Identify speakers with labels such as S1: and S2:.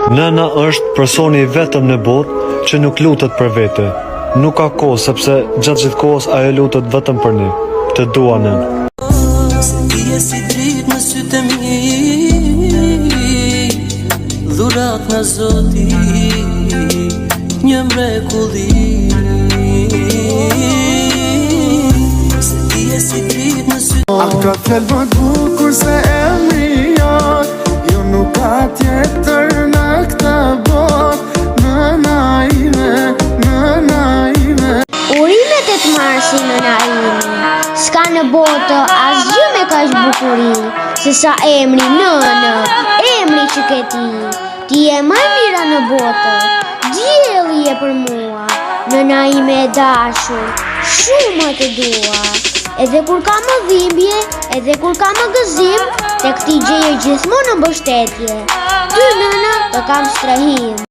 S1: Nëna është personi i vetëm në botë që nuk lutet për vete. Nuk ka kohë sepse gjatë gjithë kohës ajo lutet vetëm për ne. Të dua nën.
S2: Se ti je si dritë në sytë e mi, dhurat nga Zoti, një mrekulli. Se ti je si dritë në sytë.
S3: A ka fjallë më bukur se emri jot, jo nuk ka tjetër në këta bot. Nëna ime
S4: Urimet e të marsin nëna ime, s'ka në botë asgjë me kaq bukuri, se sa emri nënë, emri që ke ti. Ti e më e mira në botë, dielli je për mua, nëna ime e dashur, shumë të dua. Edhe kur ka më dhimbje, edhe kur ka më gëzim, tek ti gjeje gjithmonë mbështetje. Ty nëna të kam strehim.